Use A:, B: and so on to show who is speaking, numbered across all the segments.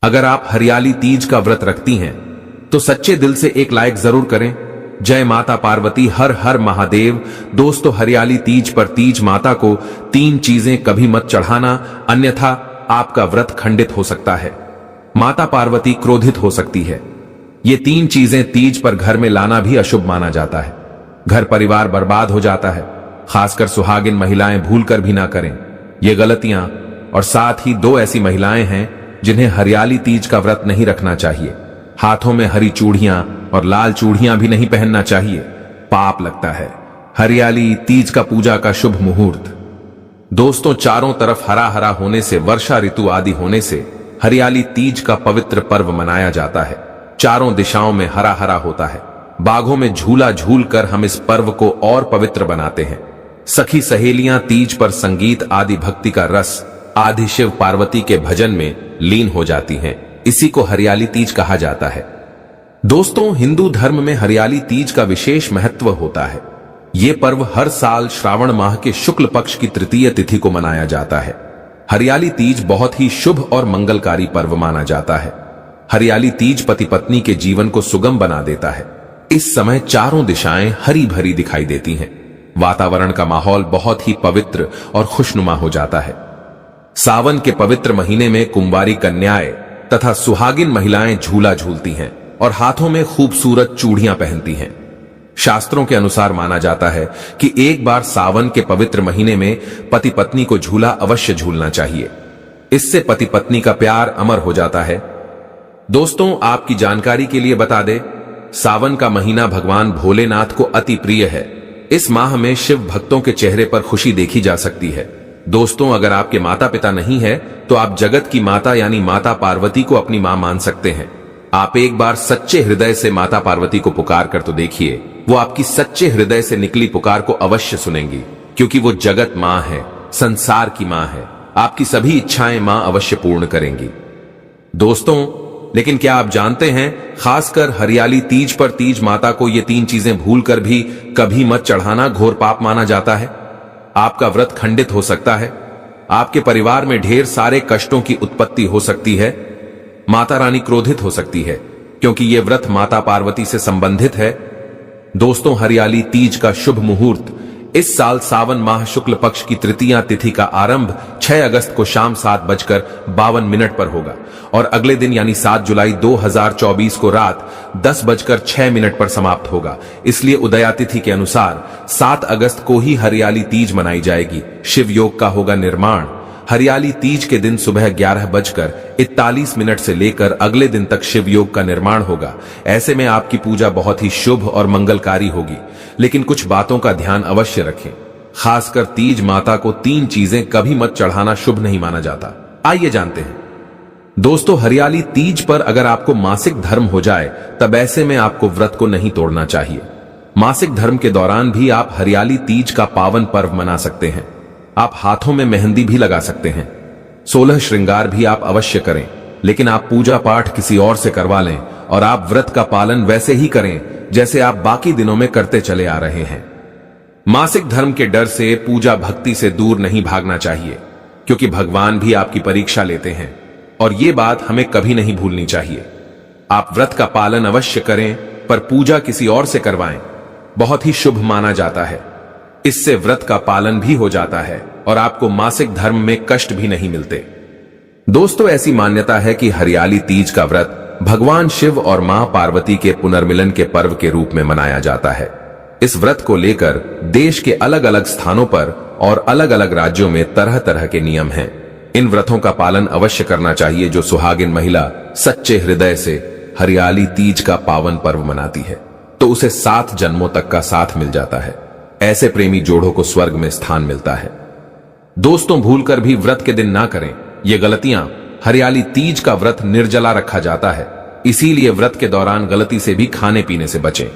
A: अगर आप हरियाली तीज का व्रत रखती हैं तो सच्चे दिल से एक लाइक जरूर करें। जय माता पार्वती, हर हर महादेव। दोस्तों, हरियाली तीज पर तीज माता को 3 चीजें कभी मत चढ़ाना, अन्यथा आपका व्रत खंडित हो सकता है। माता पार्वती क्रोधित हो सकती है। ये 3 चीजें तीज पर घर में लाना भी अशुभ माना जाता है। घर परिवार बर्बाद हो जाता है। खासकर सुहागिन महिलाएं भूलकर भी ना करें ये गलतियां। और साथ ही 2 ऐसी महिलाएं हैं जिन्हें हरियाली तीज का व्रत नहीं रखना चाहिए। हाथों में हरी चूड़ियां और लाल चूड़ियां भी नहीं पहनना चाहिए, पाप लगता है। हरियाली तीज का पूजा का शुभ मुहूर्त। दोस्तों, चारों तरफ हरा हरा होने से, वर्षा ऋतु आदि होने से हरियाली तीज का पवित्र पर्व मनाया जाता है। चारों दिशाओं में हरा हरा होता है। बागों में झूला झूल कर हम इस पर्व को और पवित्र बनाते हैं। सखी सहेलियां तीज पर संगीत आदि भक्ति का रस आदि शिव पार्वती के भजन में लीन हो जाती हैं। इसी को हरियाली तीज कहा जाता है। दोस्तों, हिंदू धर्म में हरियाली तीज का विशेष महत्व होता है। ये पर्व हर साल श्रावण माह के शुक्ल पक्ष की तृतीय तिथि को मनाया जाता है। हरियाली तीज बहुत ही शुभ और मंगलकारी पर्व माना जाता है। हरियाली तीज पति पत्नी के जीवन को सुगम बना देता है। इस समय चारों दिशाएं हरी भरी दिखाई देती हैं। वातावरण का माहौल बहुत ही पवित्र और खुशनुमा हो जाता है। सावन के पवित्र महीने में कुंवारी कन्याएं तथा सुहागिन महिलाएं झूला झूलती हैं और हाथों में खूबसूरत चूड़ियां पहनती हैं। शास्त्रों के अनुसार माना जाता है कि एक बार सावन के पवित्र महीने में पति पत्नी को झूला अवश्य झूलना चाहिए। इससे पति पत्नी का प्यार अमर हो जाता है। दोस्तों, आपकी जानकारी के लिए बता दें, सावन का महीना भगवान भोलेनाथ को अति प्रिय है। इस माह में शिव भक्तों के चेहरे पर खुशी देखी जा सकती है। दोस्तों, अगर आपके माता पिता नहीं है तो आप जगत की माता यानी माता पार्वती को अपनी मां मान सकते हैं। आप एक बार सच्चे हृदय से माता पार्वती को पुकार कर तो देखिए, वो आपकी सच्चे हृदय से निकली पुकार को अवश्य सुनेंगी, क्योंकि वो जगत मां है, संसार की मां है। आपकी सभी इच्छाएं मां अवश्य पूर्ण करेंगी। दोस्तों, लेकिन क्या आप जानते हैं, खासकर हरियाली तीज पर तीज माता को ये 3 चीजें भूलकर भी कभी मत चढ़ाना घोर पाप माना जाता है। आपका व्रत खंडित हो सकता है। आपके परिवार में ढेर सारे कष्टों की उत्पत्ति हो सकती है। माता रानी क्रोधित हो सकती है, क्योंकि यह व्रत माता पार्वती से संबंधित है। दोस्तों, हरियाली तीज का शुभ मुहूर्त इस साल सावन माह शुक्ल पक्ष की तृतीया तिथि का आरंभ 6 अगस्त को शाम 7:52 पर होगा और अगले दिन यानी 7 जुलाई 2024 को रात 10:06 पर समाप्त होगा। इसलिए उदया तिथि के अनुसार 7 अगस्त को ही हरियाली तीज मनाई जाएगी। शिव योग का होगा निर्माण। हरियाली तीज के दिन सुबह 11:41 से लेकर अगले दिन तक शिव योग का निर्माण होगा। ऐसे में आपकी पूजा बहुत ही शुभ और मंगलकारी होगी। लेकिन कुछ बातों का ध्यान अवश्य रखें। खासकर तीज माता को 3 चीजें कभी मत चढ़ाना शुभ नहीं माना जाता। आइए जानते हैं। दोस्तों, हरियाली तीज पर अगर आपको मासिक धर्म हो जाए तब ऐसे में आपको व्रत को नहीं तोड़ना चाहिए। मासिक धर्म के दौरान भी आप हरियाली तीज का पावन पर्व मना सकते हैं। आप हाथों में मेहंदी भी लगा सकते हैं। 16 श्रृंगार भी आप अवश्य करें, लेकिन आप पूजा पाठ किसी और से करवा लें और आप व्रत का पालन वैसे ही करें जैसे आप बाकी दिनों में करते चले आ रहे हैं। मासिक धर्म के डर से पूजा भक्ति से दूर नहीं भागना चाहिए, क्योंकि भगवान भी आपकी परीक्षा लेते हैं और ये बात हमें कभी नहीं भूलनी चाहिए। आप व्रत का पालन अवश्य करें, पर पूजा किसी और से करवाएं। बहुत ही शुभ माना जाता है। इससे व्रत का पालन भी हो जाता है और आपको मासिक धर्म में कष्ट भी नहीं मिलते। दोस्तों, ऐसी मान्यता है कि हरियाली तीज का व्रत भगवान शिव और मां पार्वती के पुनर्मिलन के पर्व के रूप में मनाया जाता है। इस व्रत को लेकर देश के अलग अलग स्थानों पर और अलग अलग राज्यों में तरह तरह के नियम हैं। इन व्रतों का पालन अवश्य करना चाहिए जो सुहागिन महिला सच्चे हृदय से हरियाली तीज का पावन पर्व मनाती है, तो उसे 7 जन्मों तक का साथ मिल जाता है। ऐसे प्रेमी जोड़ों को स्वर्ग में स्थान मिलता है। दोस्तों, भूलकर भी व्रत के दिन ना करें ये गलतियां। हरियाली तीज का व्रत निर्जला रखा जाता है, इसीलिए व्रत के दौरान गलती से भी खाने पीने से बचें।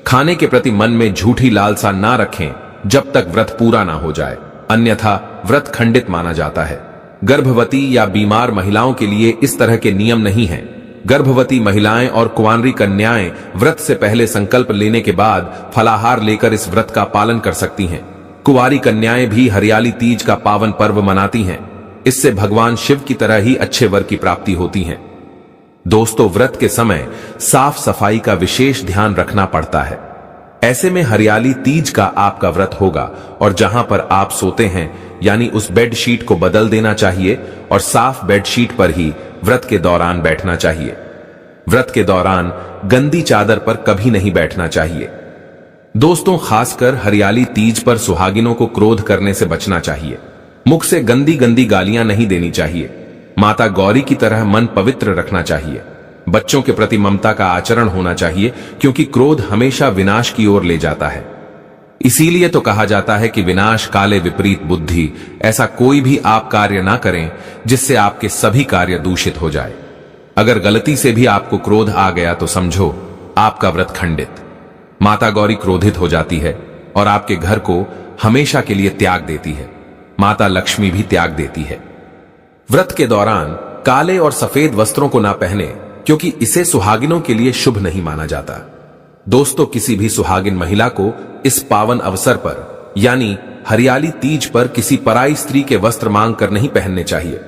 A: खाने के प्रति मन में झूठी लालसा ना रखें जब तक व्रत पूरा ना हो जाए, अन्यथा व्रत खंडित माना जाता है। गर्भवती या बीमार महिलाओं के लिए इस तरह के नियम नहीं हैं। गर्भवती महिलाएं और कुंवारी कन्याएं व्रत से पहले संकल्प लेने के बाद फलाहार लेकर इस व्रत का पालन कर सकती हैं। कुंवारी कन्याएं भी हरियाली तीज का पावन पर्व मनाती हैं। इससे भगवान शिव की तरह ही अच्छे वर की प्राप्ति होती है। दोस्तों, व्रत के समय साफ सफाई का विशेष ध्यान रखना पड़ता है। ऐसे में हरियाली तीज का आपका व्रत होगा और जहां पर आप सोते हैं यानी उस बेडशीट को बदल देना चाहिए और साफ बेडशीट पर ही व्रत के दौरान बैठना चाहिए। व्रत के दौरान गंदी चादर पर कभी नहीं बैठना चाहिए। दोस्तों, खासकर हरियाली तीज पर सुहागिनों को क्रोध करने से बचना चाहिए। मुख से गंदी गंदी गालियां नहीं देनी चाहिए। माता गौरी की तरह मन पवित्र रखना चाहिए। बच्चों के प्रति ममता का आचरण होना चाहिए, क्योंकि क्रोध हमेशा विनाश की ओर ले जाता है। इसीलिए तो कहा जाता है कि विनाश काले विपरीत बुद्धि। ऐसा कोई भी आप कार्य ना करें जिससे आपके सभी कार्य दूषित हो जाए। अगर गलती से भी आपको क्रोध आ गया तो समझो आपका व्रत खंडित। माता गौरी क्रोधित हो जाती है और आपके घर को हमेशा के लिए त्याग देती है। माता लक्ष्मी भी त्याग देती है। व्रत के दौरान काले और सफेद वस्त्रों को ना पहने, क्योंकि इसे सुहागिनों के लिए शुभ नहीं माना जाता। दोस्तों, किसी भी सुहागिन महिला को इस पावन अवसर पर यानी हरियाली तीज पर किसी पराई स्त्री के वस्त्र मांग कर नहीं पहनने चाहिए।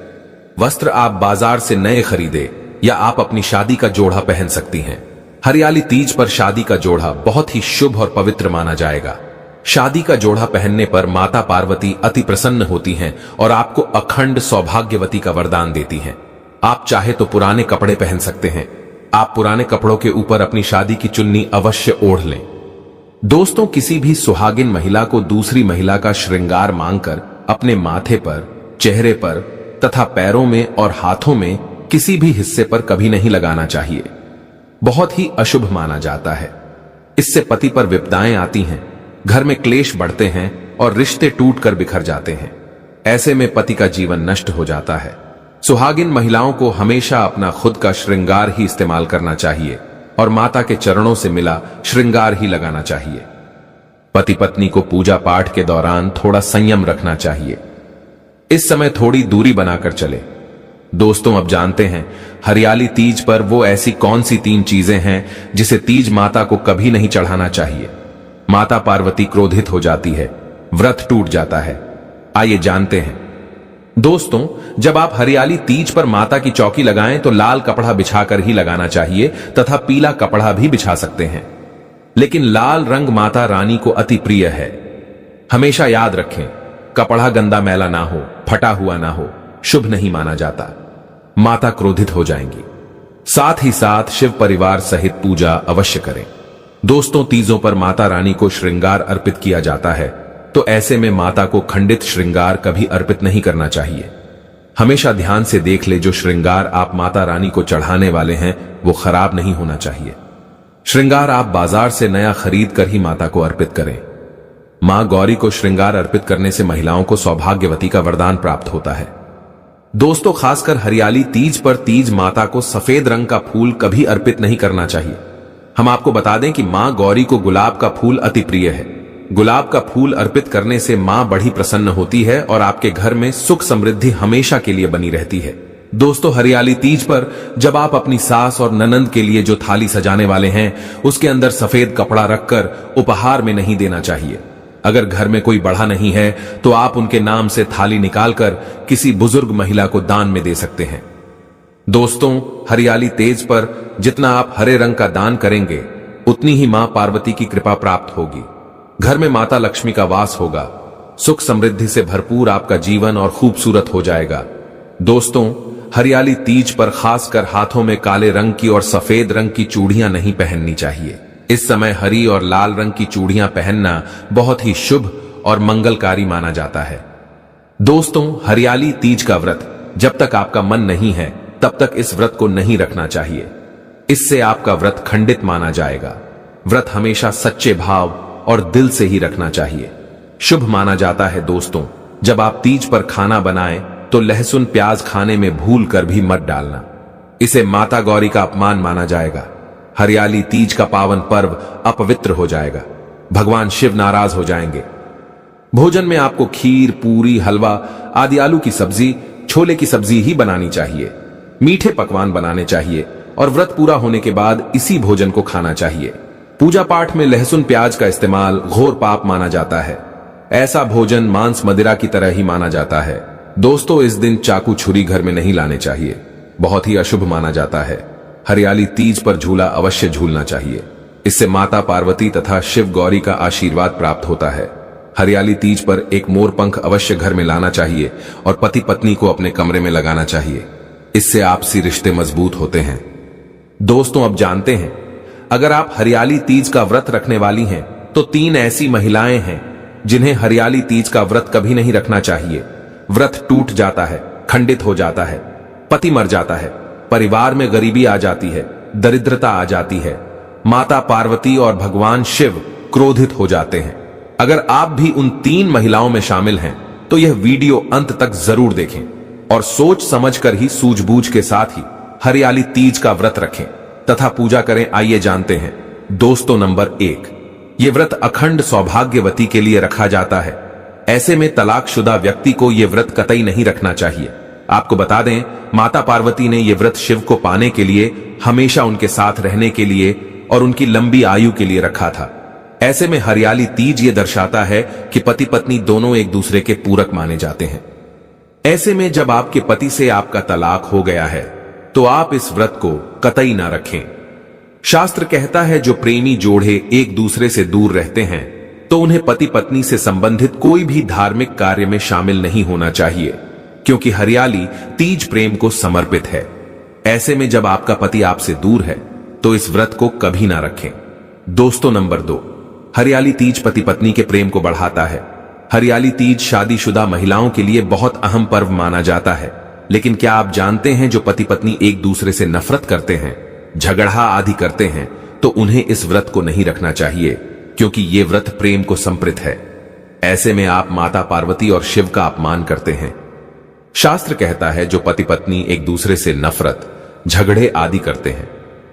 A: वस्त्र आप बाजार से नए खरीदे या आप अपनी शादी का जोड़ा पहन सकती हैं। हरियाली तीज पर शादी का जोड़ा बहुत ही शुभ और पवित्र माना जाएगा। शादी का जोड़ा पहनने पर माता पार्वती अति प्रसन्न होती हैं और आपको अखंड सौभाग्यवती का वरदान देती हैं। आप चाहे तो पुराने कपड़े पहन सकते हैं। आप पुराने कपड़ों के ऊपर अपनी शादी की चुन्नी अवश्य ओढ़ लें। दोस्तों, किसी भी सुहागिन महिला को दूसरी महिला का श्रृंगार मांगकर अपने माथे पर, चेहरे पर तथा पैरों में और हाथों में किसी भी हिस्से पर कभी नहीं लगाना चाहिए। बहुत ही अशुभ माना जाता है। इससे पति पर विपदाएं आती हैं, घर में क्लेश बढ़ते हैं और रिश्ते टूटकर बिखर जाते हैं। ऐसे में पति का जीवन नष्ट हो जाता है। सुहागिन महिलाओं को हमेशा अपना खुद का श्रृंगार ही इस्तेमाल करना चाहिए और माता के चरणों से मिला श्रृंगार ही लगाना चाहिए। पति पत्नी को पूजा पाठ के दौरान थोड़ा संयम रखना चाहिए। इस समय थोड़ी दूरी बनाकर चले। दोस्तों, अब जानते हैं हरियाली तीज पर वो ऐसी कौन सी 3 चीजें हैं जिसे तीज माता को कभी नहीं चढ़ाना चाहिए। माता पार्वती क्रोधित हो जाती है, व्रत टूट जाता है। आइए जानते हैं। दोस्तों, जब आप हरियाली तीज पर माता की चौकी लगाएं तो लाल कपड़ा बिछाकर ही लगाना चाहिए तथा पीला कपड़ा भी बिछा सकते हैं। लेकिन लाल रंग माता रानी को अति प्रिय है। हमेशा याद रखें, कपड़ा गंदा मैला ना हो, फटा हुआ ना हो, शुभ नहीं माना जाता। माता क्रोधित हो जाएंगी। साथ ही साथ शिव परिवार सहित पूजा अवश्य करें। दोस्तों, तीजों पर माता रानी को श्रृंगार अर्पित किया जाता है, तो ऐसे में माता को खंडित श्रृंगार कभी अर्पित नहीं करना चाहिए। हमेशा ध्यान से देख ले, जो श्रृंगार आप माता रानी को चढ़ाने वाले हैं वो खराब नहीं होना चाहिए। श्रृंगार आप बाजार से नया खरीद कर ही माता को अर्पित करें। मां गौरी को श्रृंगार अर्पित करने से महिलाओं को सौभाग्यवती का वरदान प्राप्त होता है। दोस्तों, खासकर हरियाली तीज पर तीज माता को सफेद रंग का फूल कभी अर्पित नहीं करना चाहिए। हम आपको बता दें कि मां गौरी को गुलाब का फूल अति प्रिय है। गुलाब का फूल अर्पित करने से मां बड़ी प्रसन्न होती है और आपके घर में सुख समृद्धि हमेशा के लिए बनी रहती है। दोस्तों, हरियाली तीज पर जब आप अपनी सास और ननंद के लिए जो थाली सजाने वाले हैं उसके अंदर सफेद कपड़ा रखकर उपहार में नहीं देना चाहिए। अगर घर में कोई बढ़ा नहीं है तो आप उनके नाम से थाली निकालकर किसी बुजुर्ग महिला को दान में दे सकते हैं। दोस्तों, हरियाली तीज पर जितना आप हरे रंग का दान करेंगे उतनी ही मां पार्वती की कृपा प्राप्त होगी। घर में माता लक्ष्मी का वास होगा। सुख समृद्धि से भरपूर आपका जीवन और खूबसूरत हो जाएगा। दोस्तों, हरियाली तीज पर खासकर हाथों में काले रंग की और सफेद रंग की चूड़ियां नहीं पहननी चाहिए। इस समय हरी और लाल रंग की चूड़ियां पहनना बहुत ही शुभ और मंगलकारी माना जाता है। दोस्तों, हरियाली तीज का व्रत जब तक आपका मन नहीं है तब तक इस व्रत को नहीं रखना चाहिए। इससे आपका व्रत खंडित माना जाएगा। व्रत हमेशा सच्चे भाव और दिल से ही रखना चाहिए। शुभ माना जाता है। दोस्तों, जब आप तीज पर खाना बनाएं तो लहसुन प्याज खाने में भूल कर भी मत डालना। इसे माता गौरी का अपमान माना जाएगा। हरियाली तीज का पावन पर्व अपवित्र हो जाएगा। भगवान शिव नाराज हो जाएंगे। भोजन में आपको खीर, पूरी, हलवा आदि, आलू की सब्जी, छोले की सब्जी ही बनानी चाहिए। मीठे पकवान बनाने चाहिए और व्रत पूरा होने के बाद इसी भोजन को खाना चाहिए। पूजा पाठ में लहसुन प्याज का इस्तेमाल घोर पाप माना जाता है। ऐसा भोजन मांस मदिरा की तरह ही माना जाता है। दोस्तों, इस दिन चाकू छुरी घर में नहीं लाने चाहिए। बहुत ही अशुभ माना जाता है। हरियाली तीज पर झूला अवश्य झूलना चाहिए। इससे माता पार्वती तथा शिव गौरी का आशीर्वाद प्राप्त होता है। हरियाली तीज पर एक मोर पंख अवश्य घर में लाना चाहिए और पति पत्नी को अपने कमरे में लगाना चाहिए। इससे आपसी रिश्ते मजबूत होते हैं। दोस्तों, अब जानते हैं, अगर आप हरियाली तीज का व्रत रखने वाली हैं तो 3 ऐसी महिलाएं हैं जिन्हें हरियाली तीज का व्रत कभी नहीं रखना चाहिए। व्रत टूट जाता है, खंडित हो जाता है, पति मर जाता है, परिवार में गरीबी आ जाती है, दरिद्रता आ जाती है, माता पार्वती और भगवान शिव क्रोधित हो जाते हैं। अगर आप भी उन 3 महिलाओं में शामिल हैं तो यह वीडियो अंत तक जरूर देखें और सोच समझकर ही सूझबूझ के साथ ही हरियाली तीज का व्रत रखें तथा पूजा करें। आइए जानते हैं। दोस्तों, नंबर 1, यह व्रत अखंड सौभाग्यवती के लिए रखा जाता है। ऐसे में तलाकशुदा व्यक्ति को यह व्रत कतई नहीं रखना चाहिए। आपको बता दें, माता पार्वती ने यह व्रत शिव को पाने के लिए, हमेशा उनके साथ रहने के लिए और उनकी लंबी आयु के लिए रखा था। ऐसे में हरियाली तीज ये दर्शाता है कि पति पत्नी दोनों एक दूसरे के पूरक माने जाते हैं। ऐसे में जब आपके पति से आपका तलाक हो गया है तो आप इस व्रत को कतई ना रखें। शास्त्र कहता है, जो प्रेमी जोड़े एक दूसरे से दूर रहते हैं तो उन्हें पति पत्नी से संबंधित कोई भी धार्मिक कार्य में शामिल नहीं होना चाहिए, क्योंकि हरियाली तीज प्रेम को समर्पित है। ऐसे में जब आपका पति आपसे दूर है तो इस व्रत को कभी ना रखें। दोस्तों, नंबर 2, हरियाली तीज पति पत्नी के प्रेम को बढ़ाता है। हरियाली तीज शादीशुदा महिलाओं के लिए बहुत अहम पर्व माना जाता है। लेकिन क्या आप जानते हैं, जो पति पत्नी एक दूसरे से नफरत करते हैं, झगड़ा आदि करते हैं, तो उन्हें इस व्रत को नहीं रखना चाहिए, क्योंकि ये व्रत प्रेम को संप्रीत है। ऐसे में आप माता पार्वती और शिव का अपमान करते हैं। शास्त्र कहता है, जो पति पत्नी एक दूसरे से नफरत, झगड़े आदि करते हैं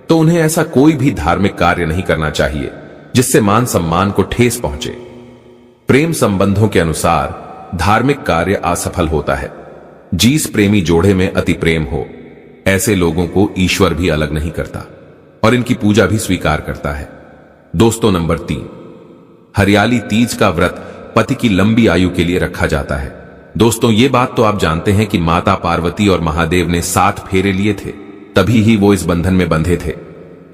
A: तो उन्हें ऐसा कोई भी धार्मिक कार्य नहीं करना चाहिए जिससे मान सम्मान को ठेस पहुंचे। प्रेम संबंधों के अनुसार धार्मिक कार्य असफल होता है। जिस प्रेमी जोड़े में अति प्रेम हो, ऐसे लोगों को ईश्वर भी अलग नहीं करता और इनकी पूजा भी स्वीकार करता है। दोस्तों, नंबर 3, हरियाली तीज का व्रत पति की लंबी आयु के लिए रखा जाता है। दोस्तों, ये बात तो आप जानते हैं कि माता पार्वती और महादेव ने 7 फेरे लिए थे, तभी ही वो इस बंधन में बंधे थे।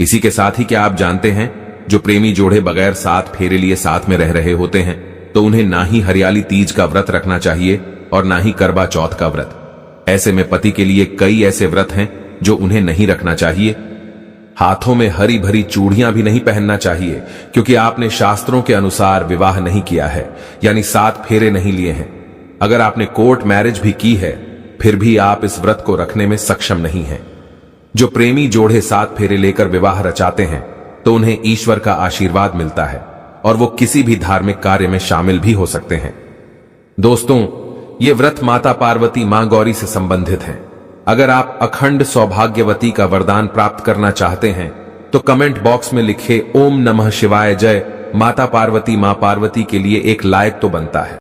A: इसी के साथ ही क्या आप जानते हैं, जो प्रेमी जोड़े बगैर 7 फेरे लिए साथ में रह रहे होते हैं तो उन्हें ना ही हरियाली तीज का व्रत रखना चाहिए और ना ही करवा चौथ का व्रत। ऐसे में पति के लिए कई ऐसे व्रत हैं जो उन्हें नहीं रखना चाहिए। हाथों में हरी भरी चूड़ियां भी नहीं पहनना चाहिए, क्योंकि आपने शास्त्रों के अनुसार विवाह नहीं किया है, यानी 7 फेरे नहीं लिए हैं। अगर आपने कोर्ट मैरिज भी की है, फिर भी आप इस व्रत को रखने में सक्षम नहीं हैं। जो प्रेमी जोड़े 7 फेरे लेकर विवाह रचाते हैं तो उन्हें ईश्वर का आशीर्वाद मिलता है और वो किसी भी धार्मिक कार्य में शामिल भी हो सकते हैं। दोस्तों, ये व्रत माता पार्वती, मां गौरी से संबंधित है। अगर आप अखंड सौभाग्यवती का वरदान प्राप्त करना चाहते हैं तो कमेंट बॉक्स में लिखे ओम नमः शिवाय जय माता पार्वती, मां पार्वती के लिए एक लाइक तो बनता है।